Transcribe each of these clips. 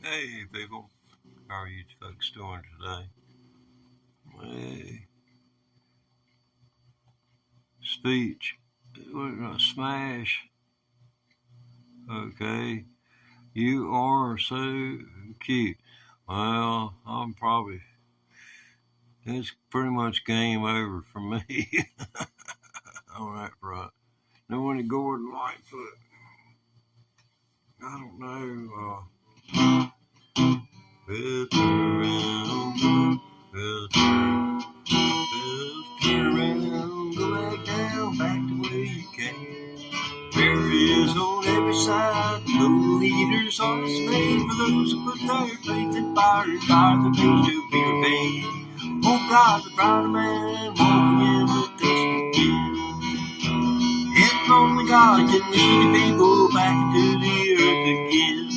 Hey people, how are you folks doing today? Hey, speech, we're gonna smash. Okay, you are so cute. Well, it's pretty much game over for me on that front. Knowing the Gordon Lightfoot, I don't know. Turn around, turn around, go back down, back to where you came. Barriers on every side, no leaders on display for those who put their faith in fire and fire the things to be repaid. Oh God, the proud man walking in the dust again. If only God can lead the people back into the earth again.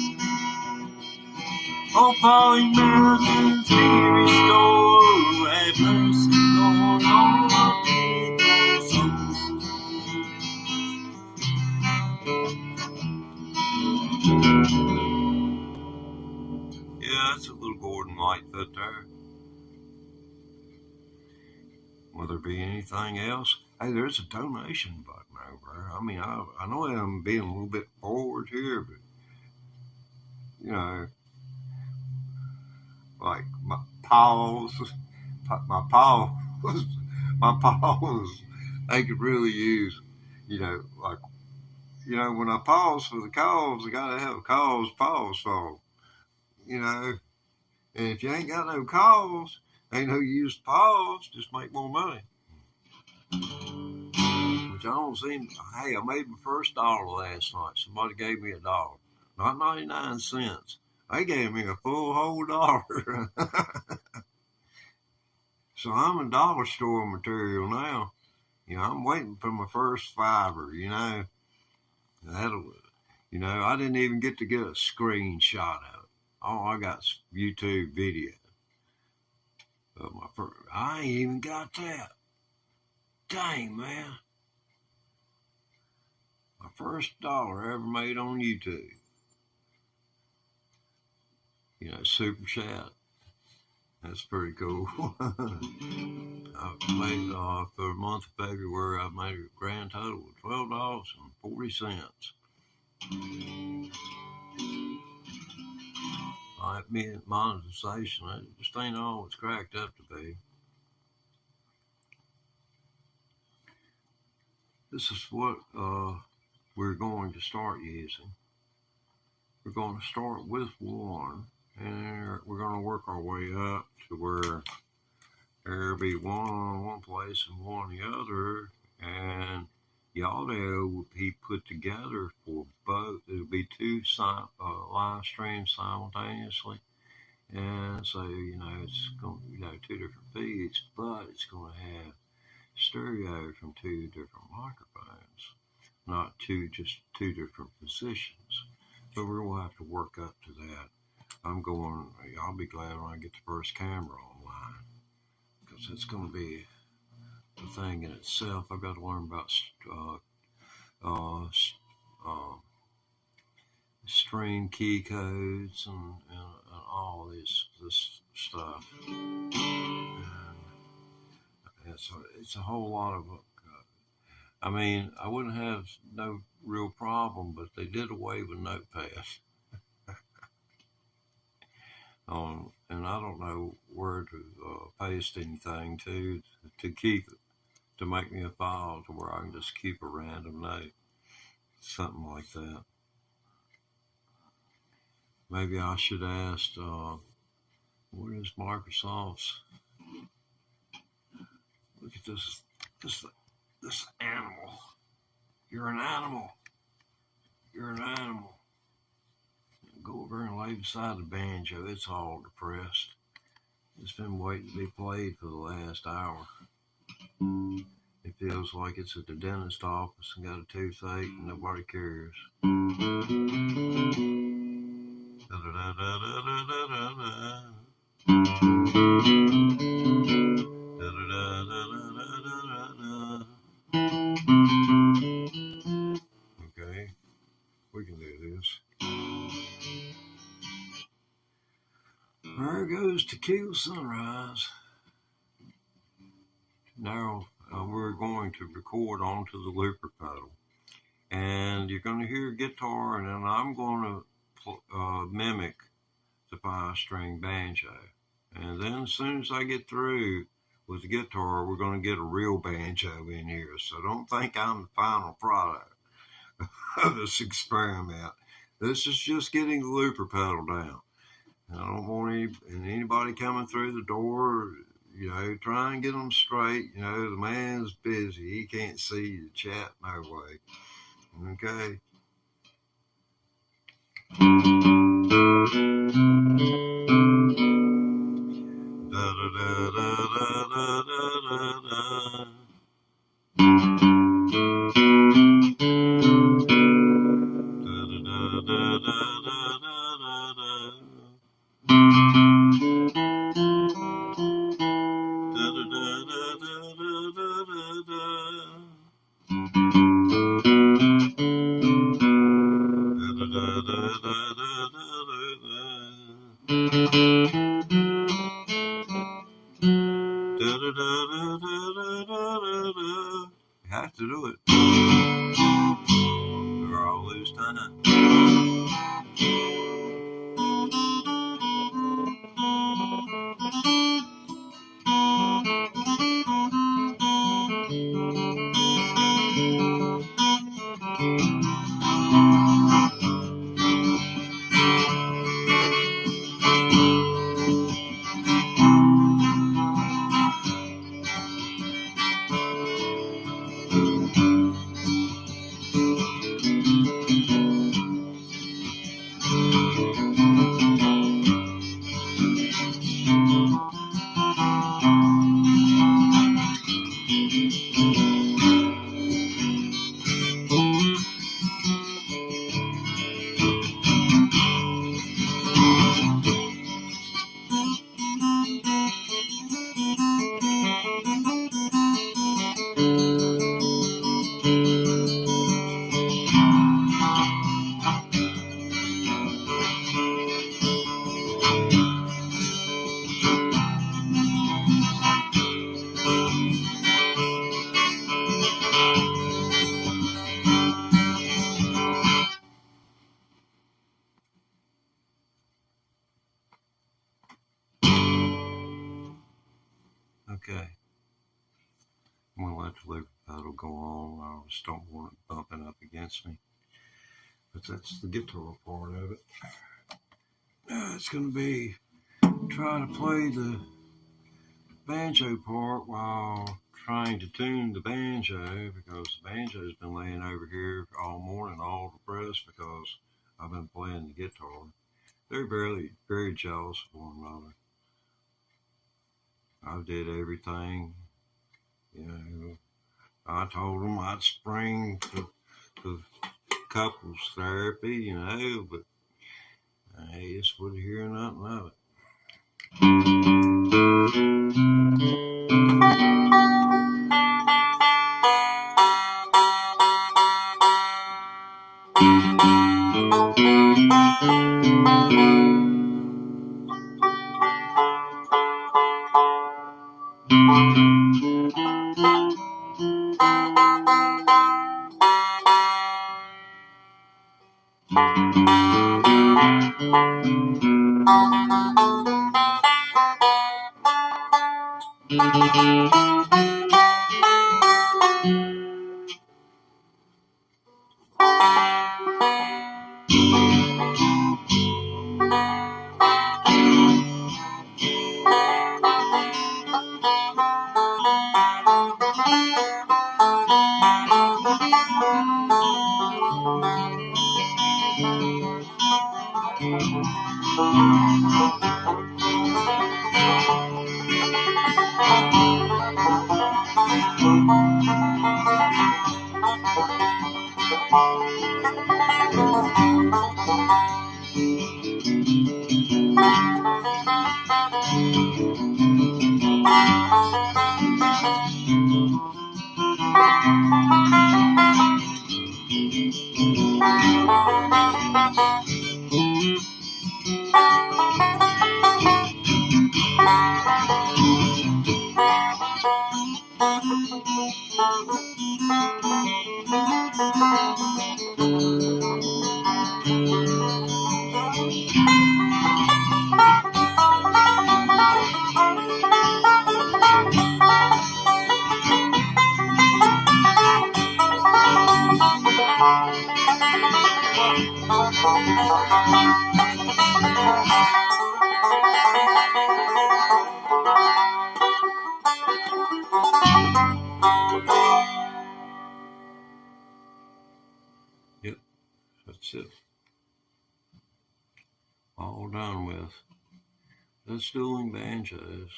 Oh, falling mountains be restored, have mercy, Lord, on our people's souls. Yeah, that's a little Gordon Lightfoot there. Will there be anything else? Hey, there's a donation button over there. I mean, I know I'm being a little bit forward here, but, you know, like my paws, my paws, they could really use, like, when I pause for the cause, I gotta have a cause pause for. you know. And if you ain't got no calls, ain't no use to pause, just make more money. Which I don't seem, hey, I made my first dollar last night. Somebody gave me $1, not 99 cents. They gave me a full whole dollar. So I'm a dollar store material now. You know, I'm waiting for my first fiver, you know. That'll, you know, I didn't even get to get a screenshot of it. All I got's YouTube video. But I ain't even got that. Dang, man. My first dollar ever made on YouTube. You know, super chat. That's pretty cool. I've made, for the month of February, I've made a grand total of $12.40. Like me, monetization, it just ain't all it's cracked up to be. This is what we're going to start using. We're going to start with one, and we're going to work our way up to where there'll be one place and one the other, and the audio will be put together for both. It'll be two live streams simultaneously, and so you know it's going to two different feeds, but it's going to have stereo from two different microphones, not just two different positions. So we're going to have to work up to that. I'll be glad when I get the first camera online, because it's going to be a thing in itself. I've got to learn about string key codes and all this stuff. And it's a whole lot of I mean, I wouldn't have no real problem, but they did away with Notepad. And I don't know where to paste anything to keep it, to make me a file to where I can just keep a random note, something like that. Maybe I should ask, what is Microsoft's? Look at this animal. You're an animal. You're an animal. Go over and lay beside the banjo. It's all depressed. It's been waiting to be played for the last hour. It feels like it's at the dentist office and got a toothache and nobody cares. Okay, we can do this. There goes Tequila Sunrise. Now we're going to record onto the looper pedal, and you're going to hear a guitar, and then I'm going to mimic the 5-string banjo. And then as soon as I get through with the guitar, we're going to get a real banjo in here. So don't think I'm the final product of this experiment. This is just getting the looper pedal down. I don't want anybody coming through the door, you know, try and get them straight. You know, the man's busy. He can't see the chat no way. Okay. Da da da da da da da da. You have to do it, or I'll lose time. Okay, I'm going to let the liver pedal go on. I just don't want it bumping up against me. But that's the guitar part of it. It's going to be trying to play the banjo part while trying to tune the banjo, because the banjo's been laying over here all morning, all depressed because I've been playing the guitar. They're very jealous of one another. I did everything, you know. I told them I'd spring to couples therapy, you know, but I just wouldn't hear nothing of it. Yep, that's it. All done with. That's doing banjos.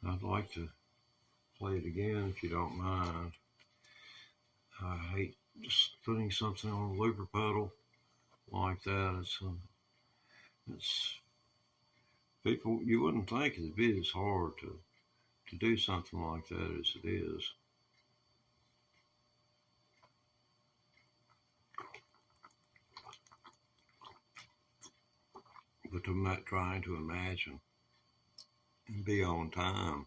I'd like to play it again if you don't mind. I hate just putting something on a looper pedal like that. It's people, you wouldn't think it'd be as hard to do something like that as it is. But I'm not trying to imagine and be on time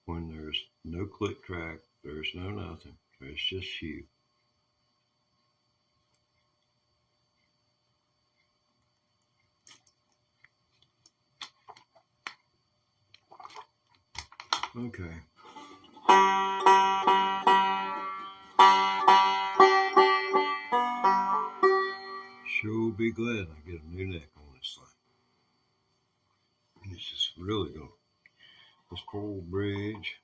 when there's no click track, there's no nothing, there's just you. Okay. Sure be glad I get a new neck on this thing. It's just really going. This coral bridge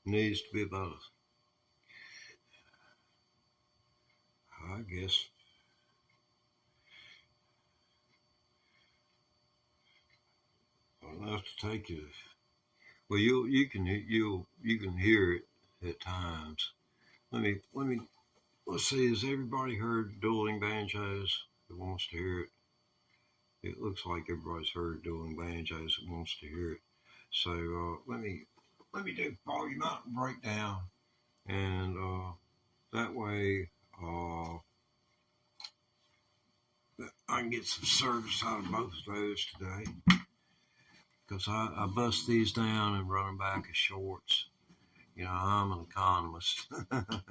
needs to be about I guess enough to take you. Well, you can hear it at times. Let's see. Has everybody heard dueling banjos that wants to hear it? It looks like everybody's heard dueling banjos that wants to hear it. So let me do volume up and breakdown, and that way I can get some service out of both of those today. Because I bust these down and run them back as shorts. You know, I'm an economist of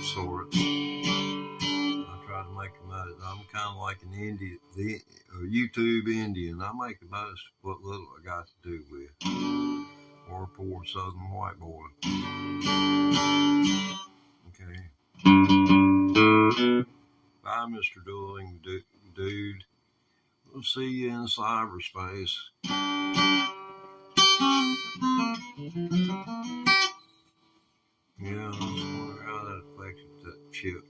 sorts. I try to make them out. I'm kind of like an Indian, a YouTube Indian. I make the most of what little I got to do with. Or a poor southern white boy. Okay. Bye, Mr. Dueling Dude. We'll see you in cyberspace. Yeah, I was wondering how that affected that chip.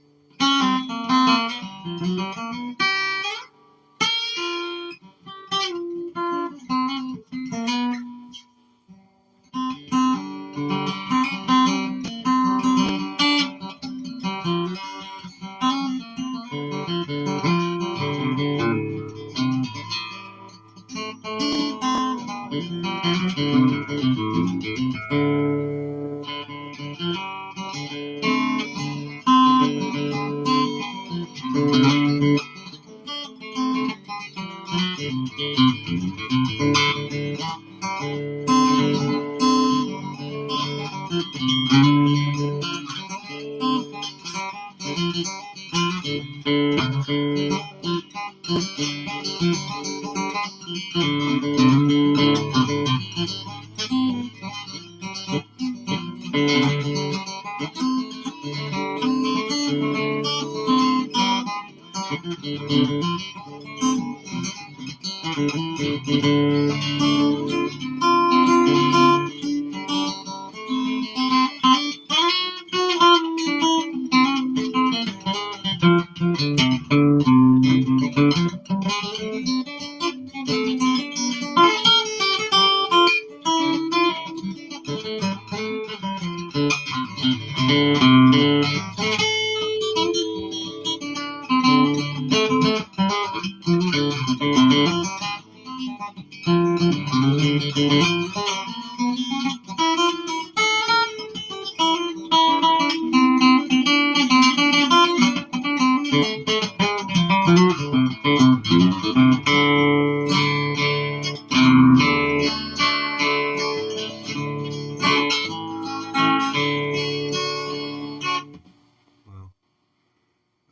Well,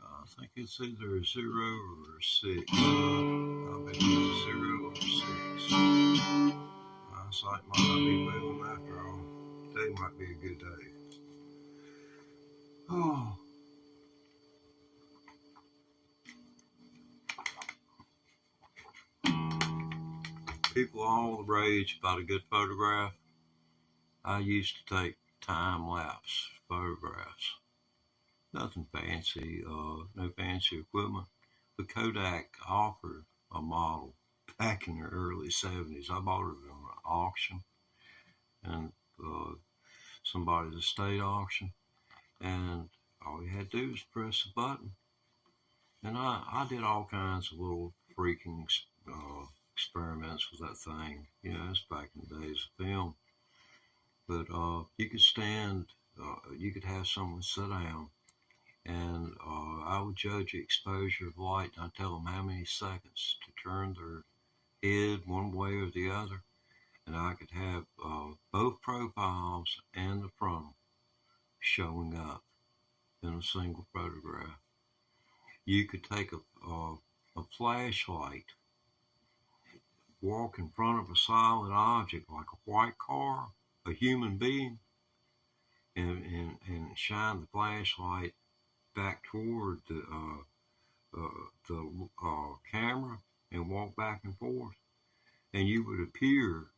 I think it's either a 0 or a 6. I'll bet it's a 0 or a 6. Eyesight might not be failing after all. Today might be a good day. Oh. People all the rage about a good photograph. I used to take time-lapse photographs. Nothing fancy, no fancy equipment. But Kodak offered a model back in the early 70s. I bought it on an auction, and somebody's estate auction, and all you had to do was press a button. And I did all kinds of little freaking experiments with that thing. You know, it's back in the days of film. But you could stand, you could have someone sit down, and I would judge the exposure of light, and I'd tell them how many seconds to turn their head one way or the other, and I could have both profiles and the frontal showing up in a single photograph. You could take a flashlight, walk in front of a solid object like a white car, a human being, and shine the flashlight back toward the camera and walk back and forth, and you would appear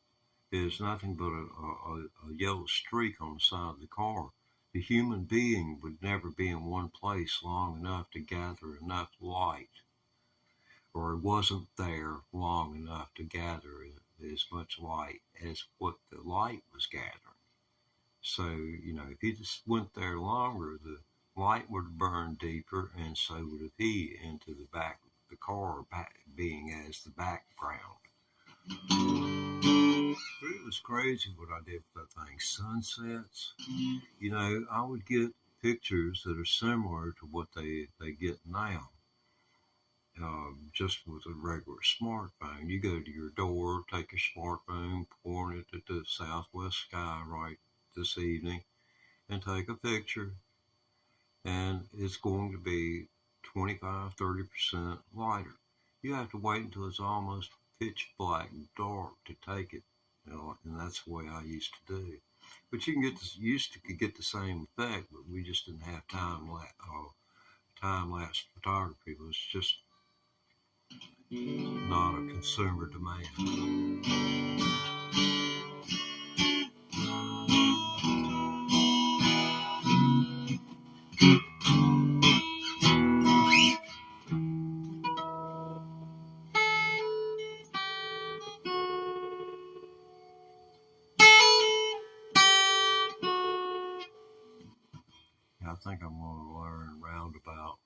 as nothing but a yellow streak on the side of the car. the human being would never be in one place long enough to gather enough light, or it wasn't there long enough to gather as much light as what the light was gathering. So, if he just went there longer, the light would burn deeper, and so would have he into the back of the car, being as the background. But it was crazy what I did with that thing. Sunsets, I would get pictures that are similar to what they get now. Just with a regular smartphone. You go to your door, take your smartphone, point it at the southwest sky right this evening, and take a picture, and it's going to be 25-30% lighter. You have to wait until it's almost pitch black dark to take it, and that's the way I used to do. But you can get this, used to get the same effect, but we just didn't have time-lapse photography. It was just not a consumer demand. I think I'm going to learn roundabout.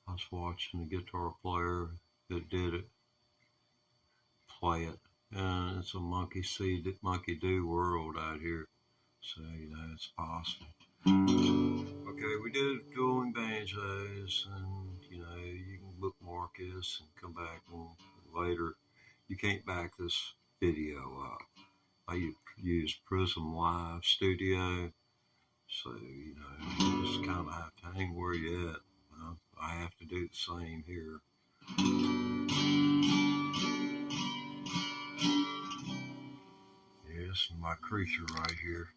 I was watching the guitar player that did it play it, and it's a monkey do world out here. So it's possible. Okay, we did dueling banjos, and you can bookmark this and come back later. You can't back this video up. I use Prism Live Studio, so you just kind of have to hang where you at. I have to do the same here. Yes, my creature right here.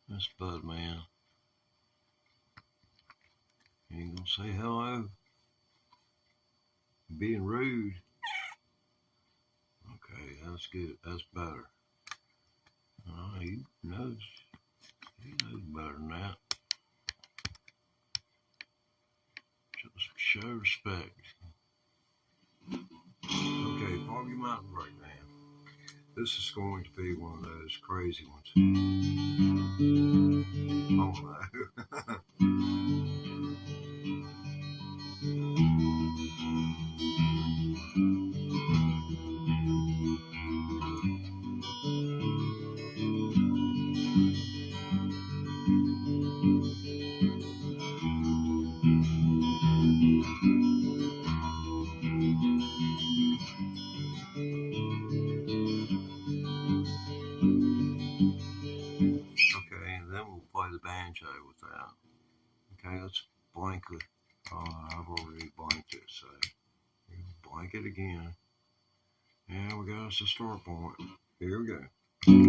That's Bud Man. You ain't gonna say hello? Being rude. Okay, that's good. That's better. He knows better than that. Just show respect. Okay, Foggy Mountain Breakdown. This is going to be one of those crazy ones. Oh no. The banjo with that. Okay, let's blank it. I've already blanked it, so blank it again. And we got us a start point. Here we go. 1,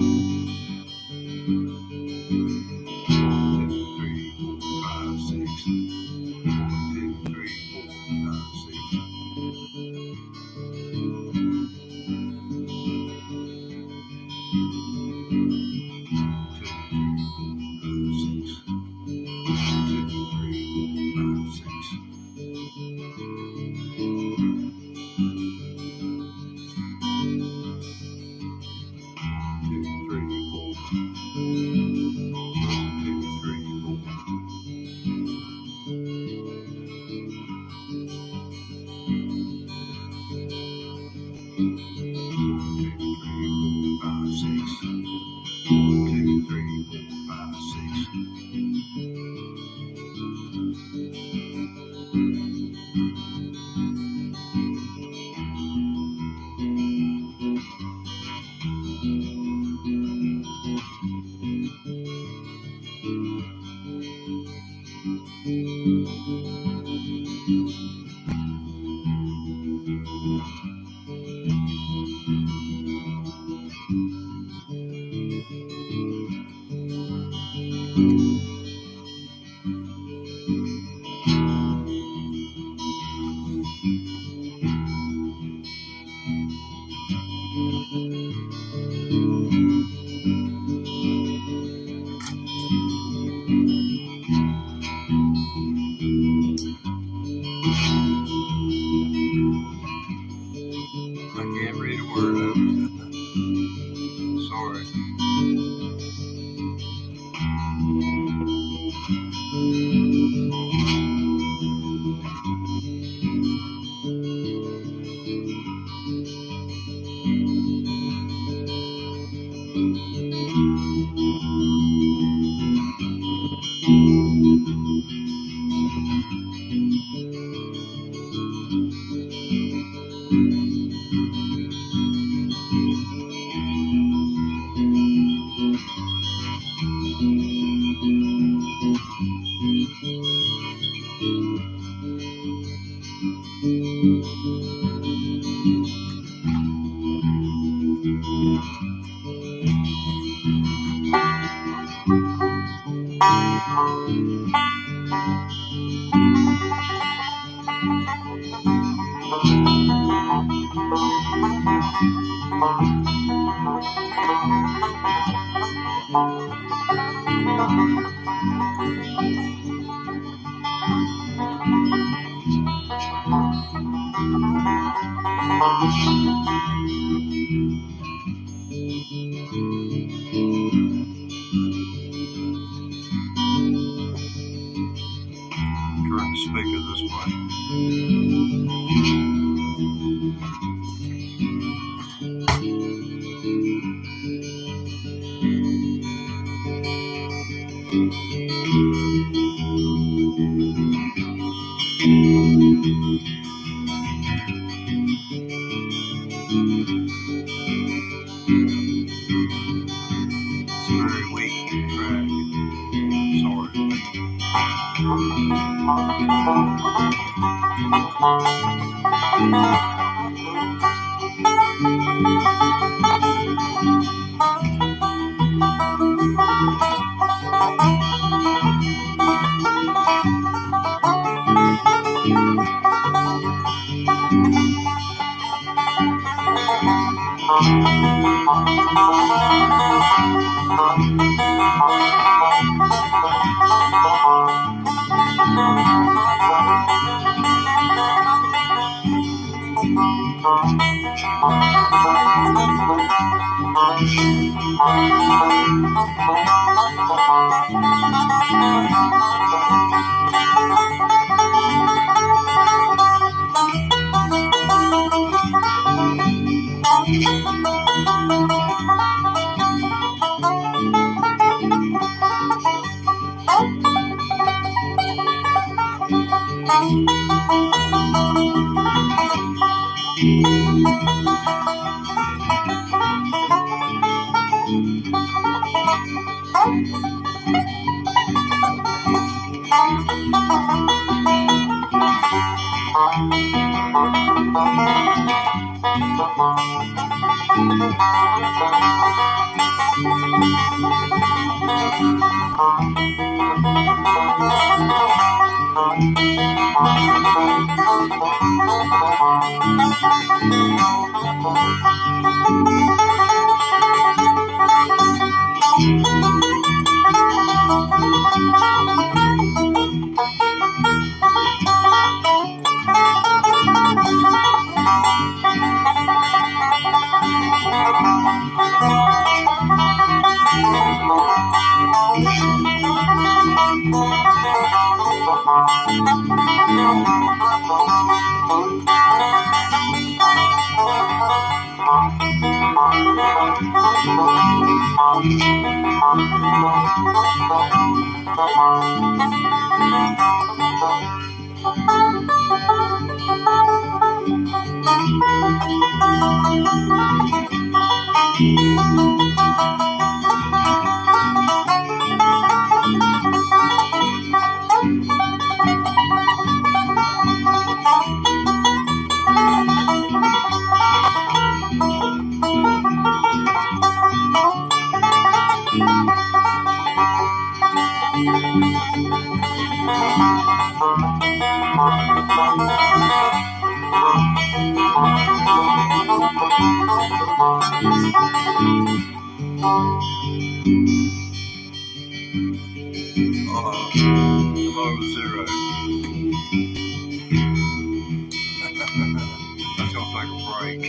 2, 3, 4, 5, 6. 1, 2, 3, 4, 5, 6. sorry. Turn the speaker this way. It's a very weak track. Below zero. That's gonna take a break.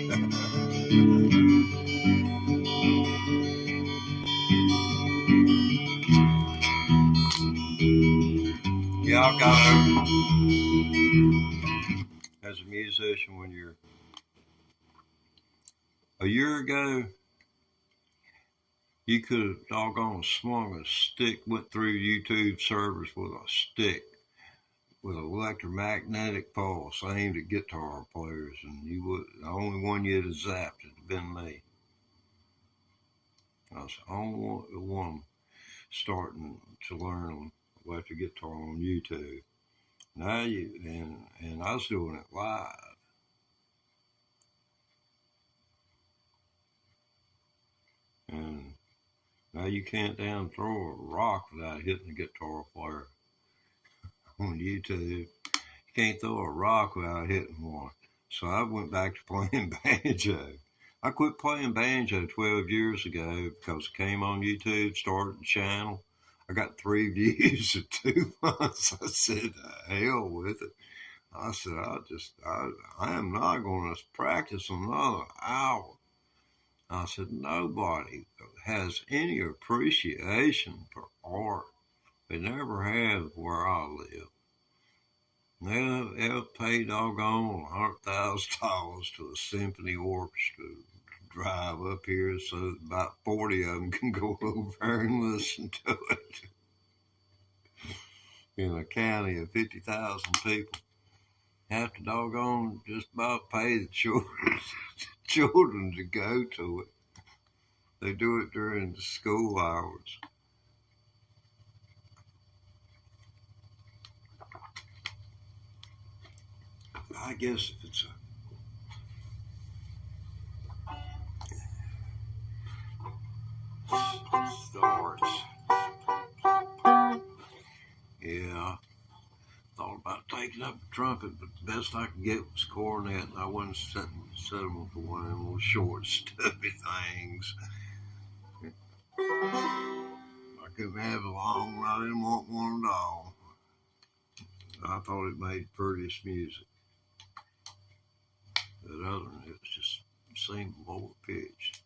y'all got as a musician when you're a year ago, you could have doggone swung a stick, went through YouTube servers with a stick with an electromagnetic pulse aimed at guitar players, and you would the only one you'd have zapped would have been me. I was the only one starting to learn electric guitar on YouTube. Now and I was doing it live. And now you can't down throw a rock without hitting a guitar player on YouTube. You can't throw a rock without hitting one. So I went back to playing banjo. I quit playing banjo 12 years ago because it came on YouTube, started the channel. I got 3 views in 2 months. I said, hell with it. I said, I am not going to practice another hour. I said, nobody has any appreciation for art. They never have where I live. They'll pay doggone $100,000 to a symphony orchestra to drive up here so about 40 of them can go over and listen to it. In a county of 50,000 people, have to doggone just about pay the children to go to it. They do it during the school hours. I guess if it's starts. Yeah, thought about taking up a trumpet, but the best I could get was cornet, and I wasn't settling for one of them little short, stubby things. I couldn't have a long one. I didn't want one at all. I thought it made prettiest music. But other than it was just seemed lower pitched.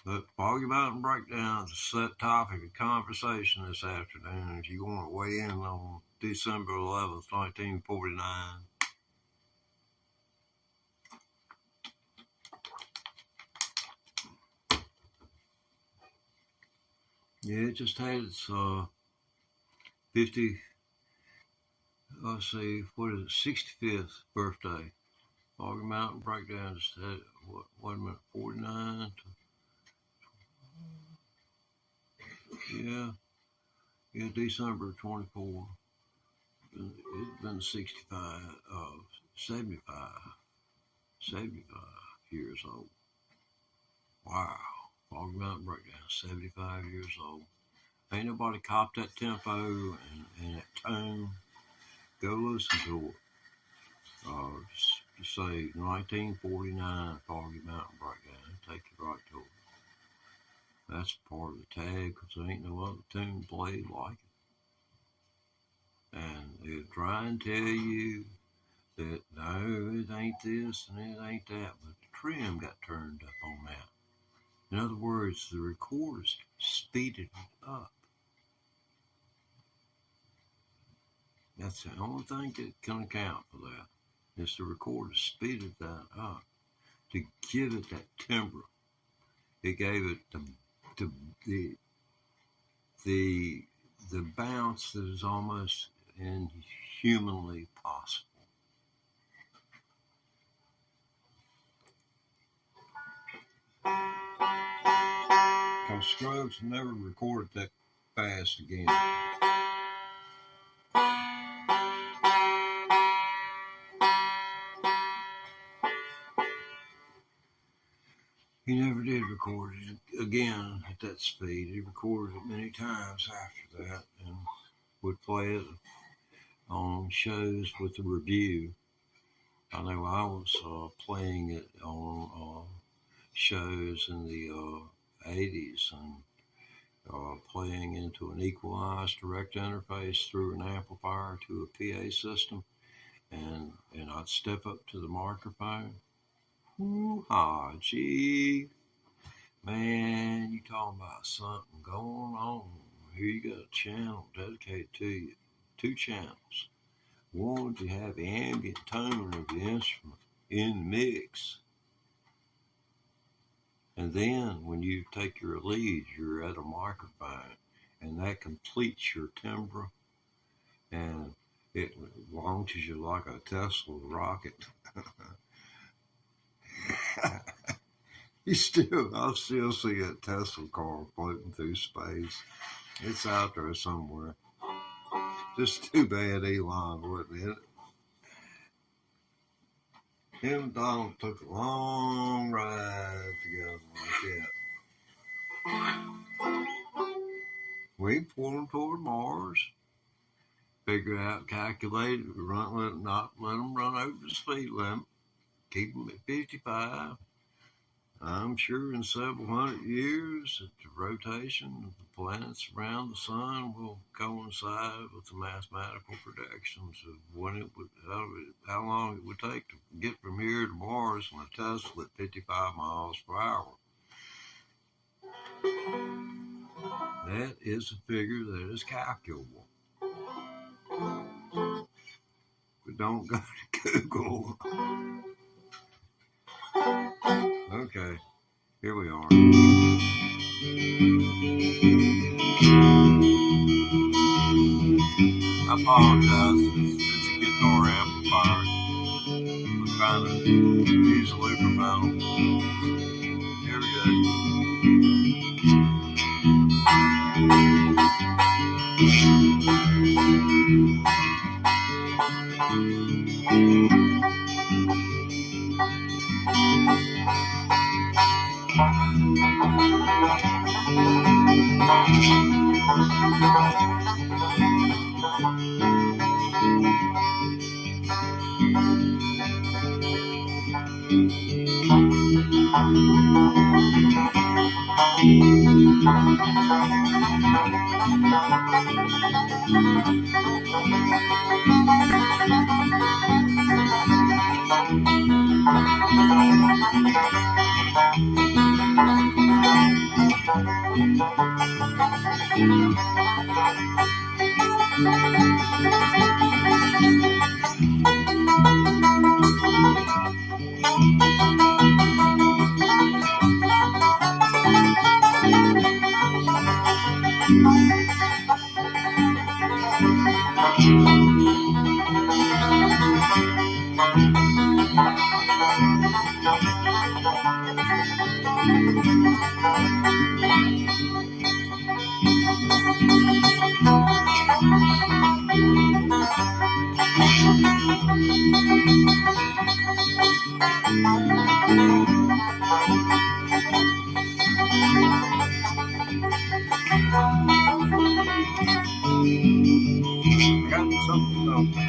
But Foggy Mountain Breakdown is a set topic of conversation this afternoon. If you want to weigh in on December 11th, 1949. Yeah, it just had its 65th birthday. Foggy Mountain Breakdown just had, wait a minute, 49? Yeah, December 24. It's been 75 years old. Wow. Foggy Mountain Breakdown, 75 years old. Ain't nobody copped that tempo and that tone. Go listen to it. Just say 1949 Foggy Mountain Breakdown. Take you right to it. That's part of the tag because there ain't no other tune played like it. And they'll try and tell you that no, it ain't this and it ain't that, but the trim got turned up on that. In other words, the recorders speeded it up. That's the only thing that can account for that. Is the recorder speeded that up to give it that timbre. It gave it the bounce that is almost inhumanly possible. Because Scruggs never recorded that fast again. He never did record it again at that speed. He recorded it many times after that and would play it on shows with the review. I know I was playing it on shows in the 80s and playing into an equalized direct interface through an amplifier to a PA system. And I'd step up to the microphone. Ooh-ha, gee, man, you talking about something going on here you got a channel dedicated to you. 2 channels. One to have the ambient tone of the instrument in the mix. And then when you take your lead, you're at a microphone, and that completes your timbre. And it launches you like a Tesla rocket. I'll still see a Tesla car floating through space. It's out there somewhere. Just too bad Elon wasn't in it. Him and Donald took a long ride together like that. We pulled them toward Mars. Figured out, calculated, not let them run over the speed limit. Keep them at 55. I'm sure in several hundred years, the rotation of the planets around the sun will coincide with the mathematical predictions of when it would, how long it would take to get from here to Mars on a Tesla at 55 miles per hour. That is a figure that is calculable. But don't go to Google. Okay, here we are. I apologize. It's a guitar amplifier. I'm trying to use a looper pedal. Here we go.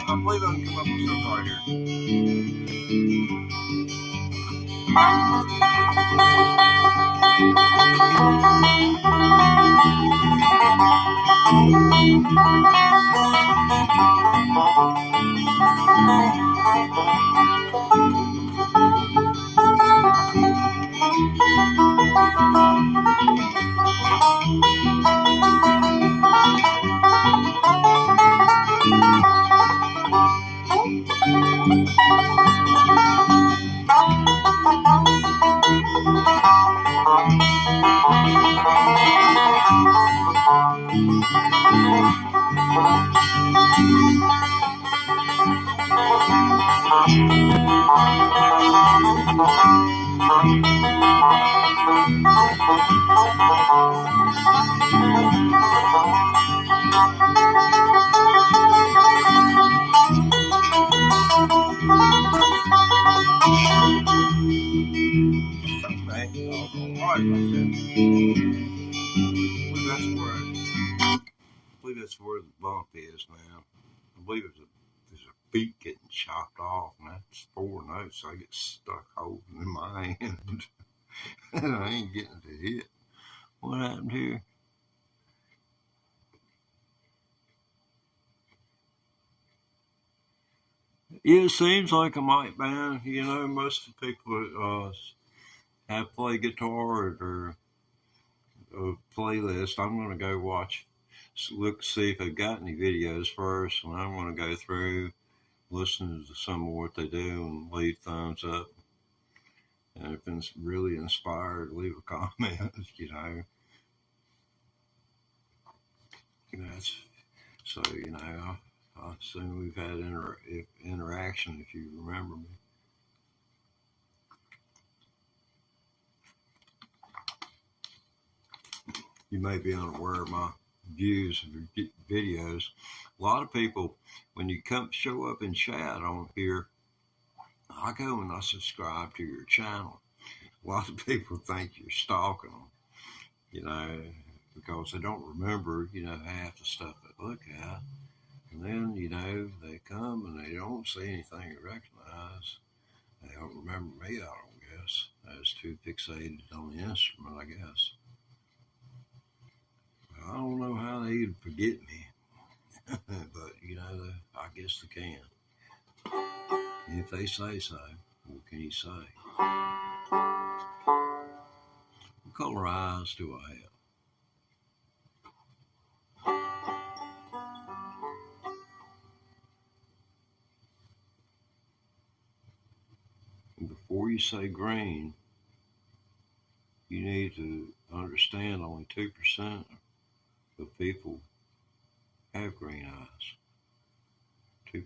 I believe I can come up with something right that's where the bump is now. I believe there's a beat getting chopped off, and that's 4 notes. So I get stuck holding in my hand, and I ain't getting to hit. What happened here? Yeah, it seems like a mic band. You know, most of the people have play guitar or a playlist. I'm going to go watch see if they've got any videos first, and I'm going to go through, listen to some of what they do, and leave thumbs up. And if it's really inspired, leave a comment. That's so. I assume we've had interaction if you remember me. You may be unaware of my views of your videos. A lot of people, when you show up in chat on here, I go and I subscribe to your channel. A lot of people think you're stalking them, because they don't remember, half the stuff they look at. And then, they come and they don't see anything to recognize. They don't remember me, I don't guess. I was too fixated on the instrument, I guess. I don't know how they'd forget me, but, I guess they can. If they say so, what can you say? What color eyes do I have? Before you say green, you need to understand only 2% of people have green eyes. 2%.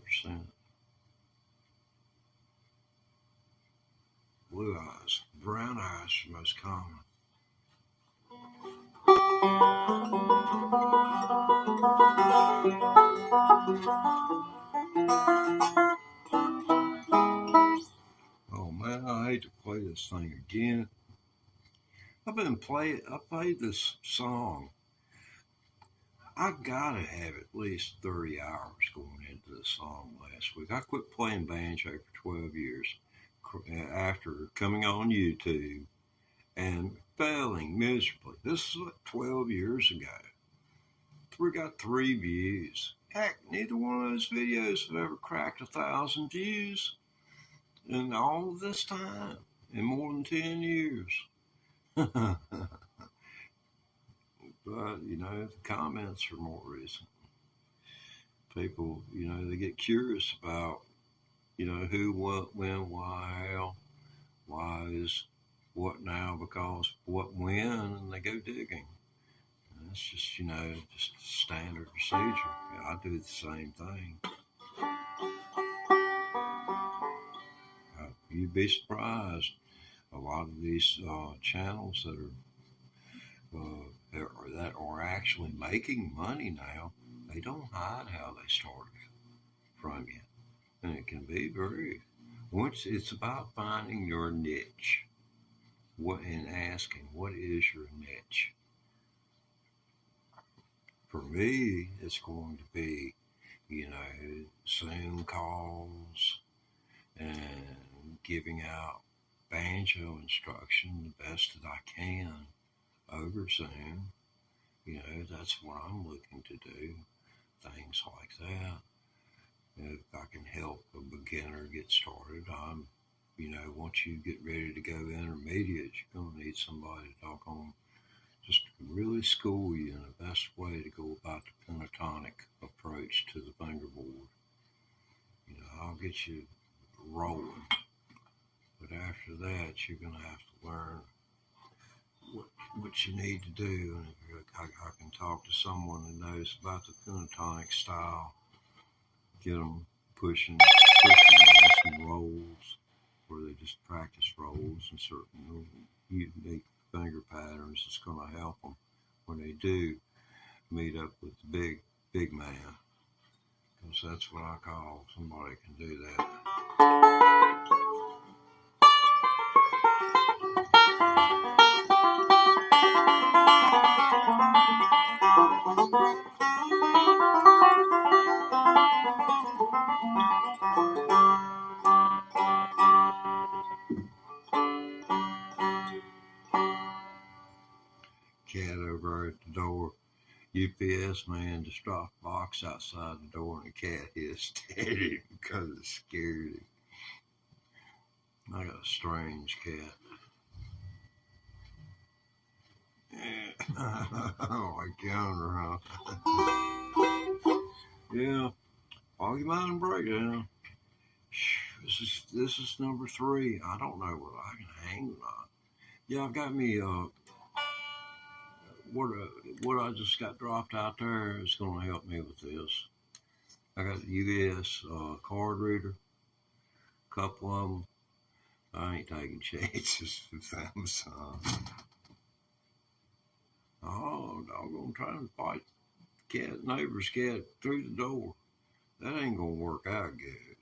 Blue eyes, brown eyes are most common. Oh man, I hate to play this thing again. I played this song. I gotta have at least 30 hours going into this song last week. I quit playing banjo for 12 years after coming on YouTube and failing miserably. This is like 12 years ago. We got 3 views. Heck, neither one of those videos have ever cracked 1,000 views in all of this time, in more than 10 years. But, the comments are more recent. People, they get curious about, who, what, when, why, how, why is what now, because what, when, and they go digging. And it's just, just standard procedure. I do the same thing. You'd be surprised. A lot of these channels that are actually making money now, they don't hide how they started from you. And it can be once it's about finding your niche, and asking, what is your niche? For me, it's going to be, Zoom calls and giving out banjo instruction the best that I can over Zoom. That's what I'm looking to do. Things like that. If I can help a beginner get started, once you get ready to go intermediate, you're going to need somebody to talk on, just really school you in the best way to go about the pentatonic approach to the fingerboard. I'll get you rolling. But after that, you're going to have to learn what you need to do. And if I can talk to someone who knows about the pentatonic style, get them pushing some rolls, where they just practice rolls and certain unique finger patterns. It's going to help them when they do meet up with the big man, because that's what I call somebody can do that. Cat over at the door. UPS man just dropped a box outside the door, and the cat hissed at him because it scared him. I got a strange cat. Like yonder, huh? Yeah. Foggy Mountain Breakdown. This is number 3. I don't know whether I can hang or not. Yeah, I've got me what I just got dropped out there is going to help me with this. I got the US card reader, a couple of them. I ain't taking chances with Amazon. Oh, doggone, trying to fight neighbor's cat through the door. That ain't gonna work out good.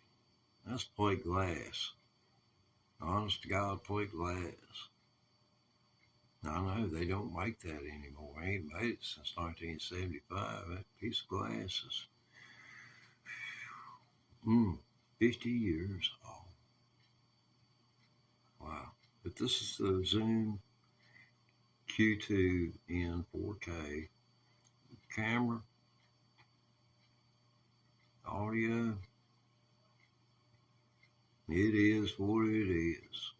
That's plate glass. Honest to God, plate glass. I know they don't make that anymore. They ain't made it since 1975. That piece of glass is 50 years old. Wow. But this is the Zoom Q2 in 4K. Camera, audio. It is what it is.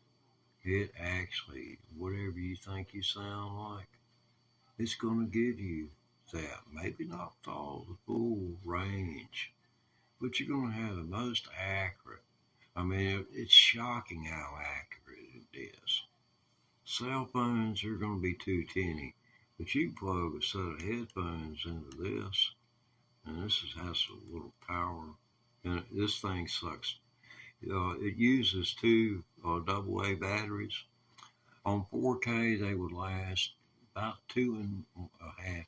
It actually, whatever you think you sound like, it's going to give you that. Maybe not all the full range, but you're going to have the most accurate. I mean, it's shocking how accurate it is. Cell phones are going to be too tinny, but you can plug a set of headphones into this, and this has a little power. And this thing sucks. It uses 2 AA batteries. On 4K, they would last about 2.5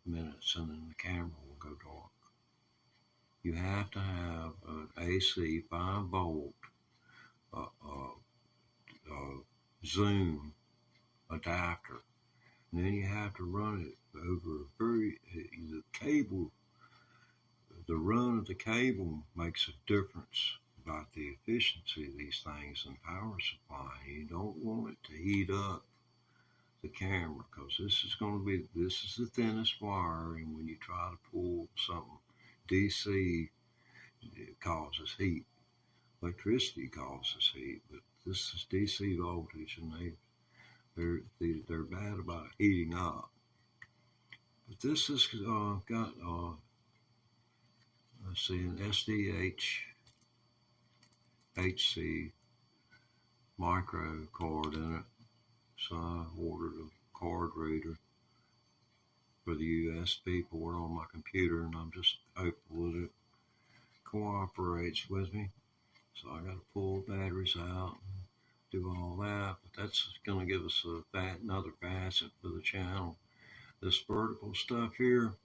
minutes, and then the camera will go dark. You have to have an AC 5-volt Zoom adapter. And then you have to run it over the cable. The run of the cable makes a difference about the efficiency of these things and power supply. You don't want it to heat up the camera, because this is the thinnest wire, and when you try to pull something DC, it causes heat. Electricity causes heat, but this is DC voltage, and they're bad about heating up. But this has got let's see, an HC micro card in it. So I ordered a card reader for the USB port on my computer, and I'm just hopeful that it cooperates with me. So I got to pull batteries out and do all that, but that's going to give us another facet for the channel. This vertical stuff here,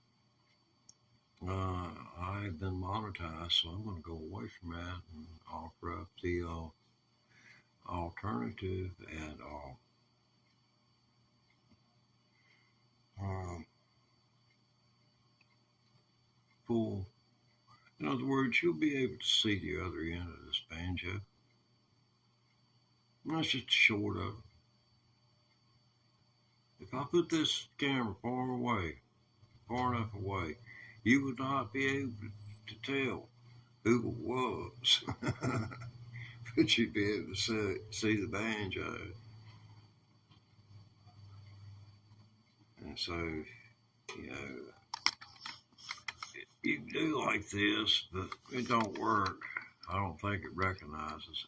I've been monetized, so I'm going to go away from that and offer up the alternative at full. In other words, you'll be able to see the other end of this banjo. And that's just short of it. If I put this camera far enough away, you would not be able to tell who it was. But you'd be able to see the banjo. And so, you know, you can do like this, but it don't work. I don't think it recognizes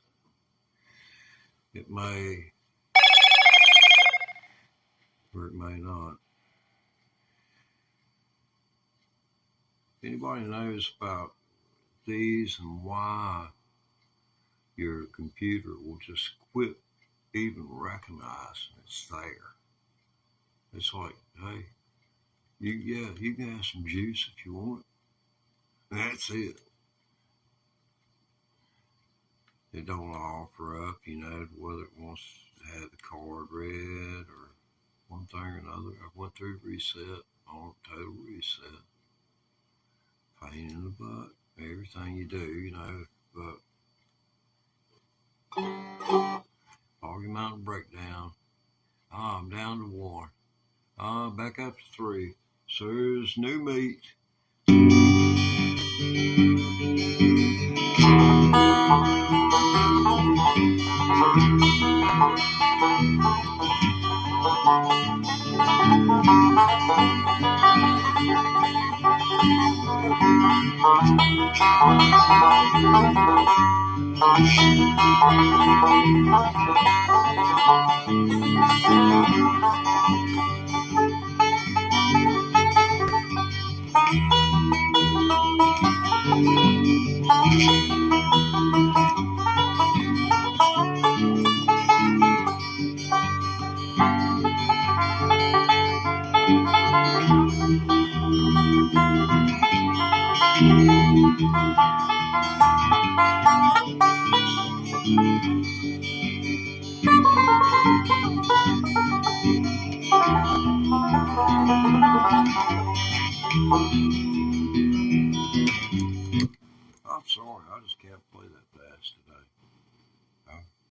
it. It may, or it may not. Anybody knows about these and why your computer will just quit even recognizing it's there? It's like, hey, you can have some juice if you want. That's it. It don't offer up, whether it wants to have the card read or one thing or another. I went through reset, on total reset. Pain in the butt, everything you do, but Foggy Mountain Breakdown. I'm down to 1. Back up to 3. So there's new meat. I'm sorry, I just can't play that fast today.